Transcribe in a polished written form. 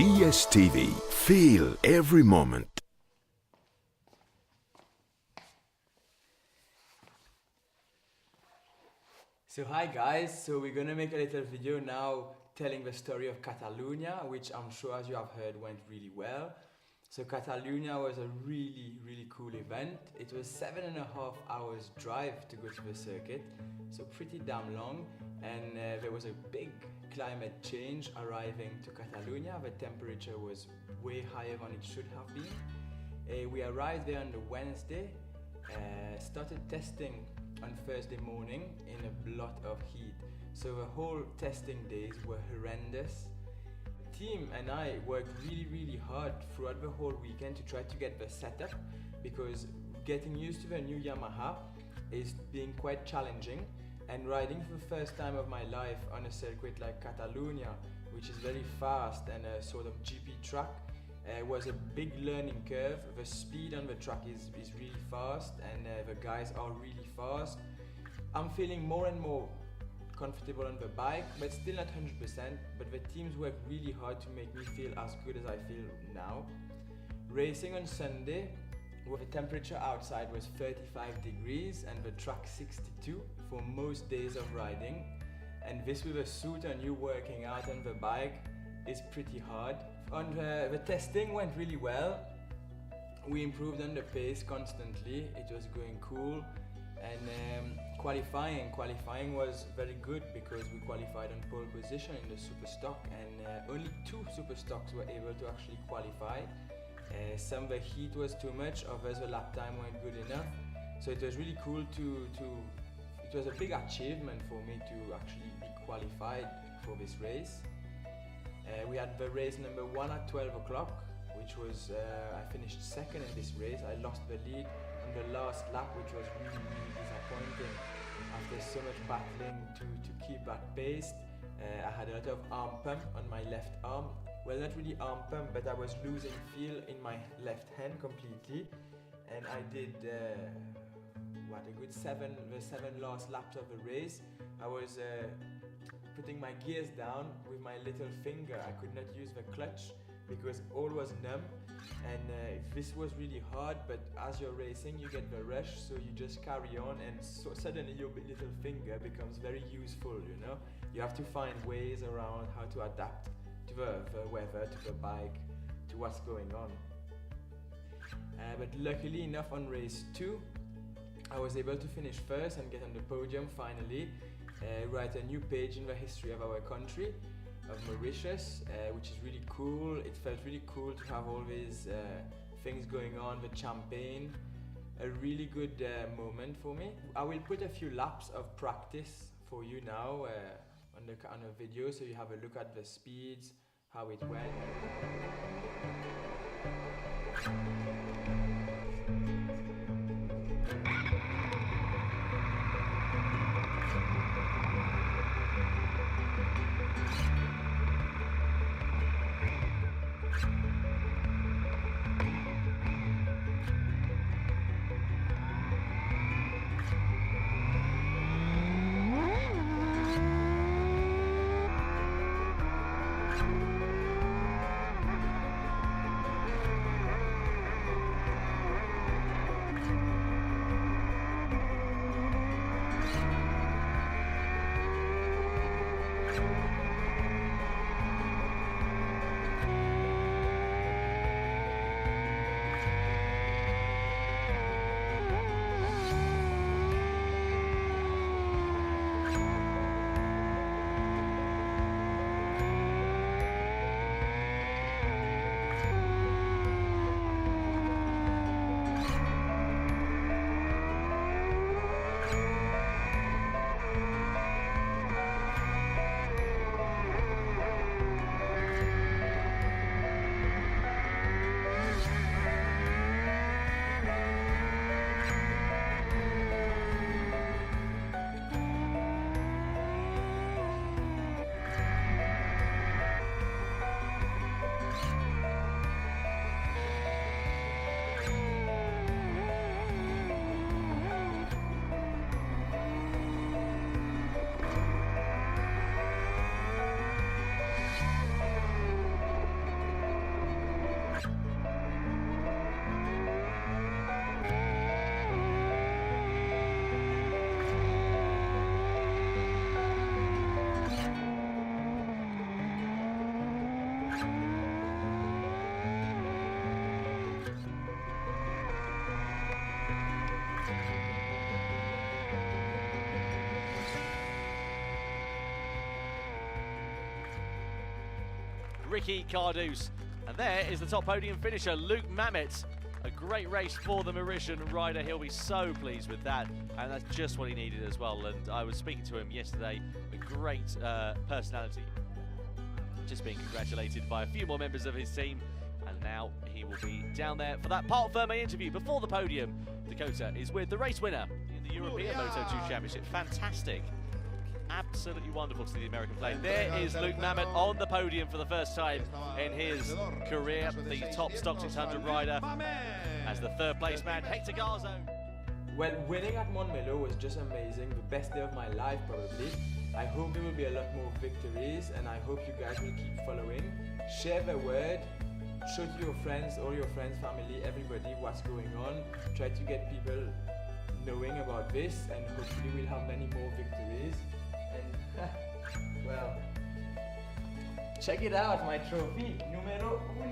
CSTV. Feel every moment. So hi guys, so we're gonna make a little video now telling the story of Catalunya, which I'm sure as you have heard went really well. So Catalunya was a really cool event. It was 7.5 hours drive to go to the circuit, so pretty damn long, and there was a big climate change arriving to Catalunya. The temperature was way higher than it should have been. We arrived there on the Wednesday, started testing on Thursday morning in a lot of heat. So the whole testing days were horrendous. The team and I worked really hard throughout the whole weekend to try to get the setup, because getting used to the new Yamaha is being quite challenging, and riding for the first time of my life on a circuit like Catalunya, which is very fast and a sort of GP track, was a big learning curve. The speed on the track is really fast, and the guys are really fast. I'm feeling more and more comfortable on the bike, but still not 100%, but the teams work really hard to make me feel as good as I feel now. Racing on Sunday, where the temperature outside was 35 degrees and the track 62 for most days of riding, and this with a suit on you working out on the bike is pretty hard. On the testing went really well. We improved on the pace constantly. It was going cool, and qualifying was very good because we qualified on pole position in the Superstock, and only 2 Superstocks were able to actually qualify. Some the heat was too much, others the lap time weren't good enough. So it was really cool it was a big achievement for me to actually be qualified for this race. We had the race number 1 at 12 o'clock, which was, I finished second in this race. I lost the lead on the last lap, which was really disappointing. After so much battling to keep that pace, I had a lot of arm pump on my left arm. Well, not really arm pump, but I was losing feel in my left hand completely. And I did, a good 7 last laps of the race. I was putting my gears down with my little finger. I could not use the clutch because all was numb, and this was really hard, but as you're racing you get the rush, so you just carry on, and so suddenly your little finger becomes very useful, you know. You have to find ways around how to adapt to the weather, to the bike, to what's going on. But luckily enough, on race 2 I was able to finish first and get on the podium finally. Write a new page in the history of our country, of Mauritius, which is really cool. It felt really cool to have all these things going on, the champagne, a really good moment for me. I will put a few laps of practice for you now on a video, so you have a look at the speeds, how it went. Ricky Cardouse. And there is the top podium finisher, Luke Mamet. A great race for the Mauritian rider. He'll be so pleased with that, and that's just what he needed as well. And I was speaking to him yesterday, a great personality. Just being congratulated by a few more members of his team, and now he will be down there for that Parc Ferme interview before the podium. Dakota is with the race winner in the European Moto2 Championship. Fantastic. Absolutely wonderful to see the American flag. There is Luke Mamet on the podium for the first time in his career, the top Stock 600 rider, as the third place man, Hector Garzo. Well, winning at Montmelo was just amazing, the best day of my life probably. I hope there will be a lot more victories, and I hope you guys will keep following. Share the word, show to your friends, all your friends, family, everybody what's going on. Try to get people knowing about this, and hopefully we'll have many more victories. And well, check it out, my trophy, numero 1.